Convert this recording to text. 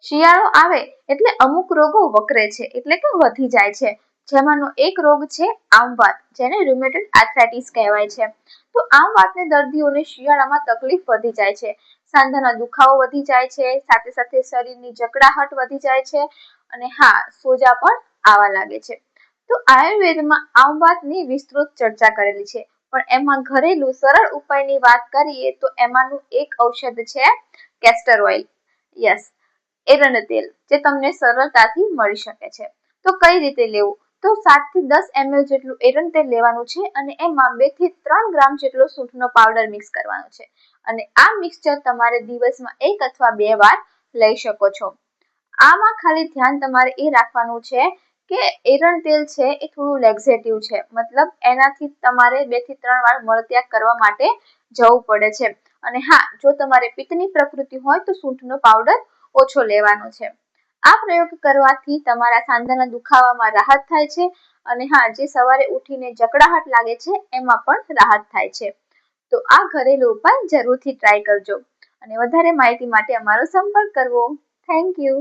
શિયાળો આવે એટલે અમુક રોગો વકરે છે એટલે કે વધી જાય છે, જેમાંનો એક રોગ છે આમવાત, જેને રુમેટોઇડ આર્થરાઇટિસ કહેવાય છે. તો આમ વાતને દર્દીઓને શિયાળામાં તકલીફ વધી જાય છે, સાંધાના દુખાવો વધી જાય છે, સાથે સાથે શરીરની જકડાહટ વધી જાય છે અને હા, સોજા પણ આવવા લાગે છે. તો આયુર્વેદમાં આમ વાતની વિસ્તૃત ચર્ચા કરેલી છે, પણ એમાં ઘરેલું સરળ ઉપાયની વાત કરીએ તો એમાંનું એક ઔષધ છે કેસ્ટર ઓઇલ. યસ, એરંડ તેલ, જે તમને સરળતાથી મળી શકે છે. તો કઈ રીતે લેવું? તો 7 થી 10 ml જેટલું એરંડ તેલ લેવાનું છે અને એમાં 2 થી 3 ગ્રામ જેટલો સૂંઠનો પાવડર મિક્સ કરવાનો છે અને આ મિક્સચર તમારે દિવસમાં 1 અથવા 2 વાર લઈ શકો છો. આમાં ખાલી ધ્યાન તમારે એ રાખવાનું છે કે એરંડ તેલ છે એ થોડું લેક્ઝેટિવ છે, મતલબ એનાથી તમારે 2 થી 3 વાર મળત્યાગ કરવા માટે જવું પડે છે. અને હા, જો તમારે પિત્તની પ્રકૃતિ હોય તો સૂંઠનો પાવડર ઓછો લેવાનો છે. આ પ્રયોગ કરવાથી તમારા સાંધાના દુખાવામાં રાહત થાય છે અને હા, જે સવારે ઉઠીને જકડાહટ લાગે છે એમાં પણ રાહત થાય છે. તો આ ઘરેલું ઉપાય જરૂરથી ટ્રાય કરજો અને વધારે માહિતી માટે અમારો સંપર્ક કરવો. Thank you.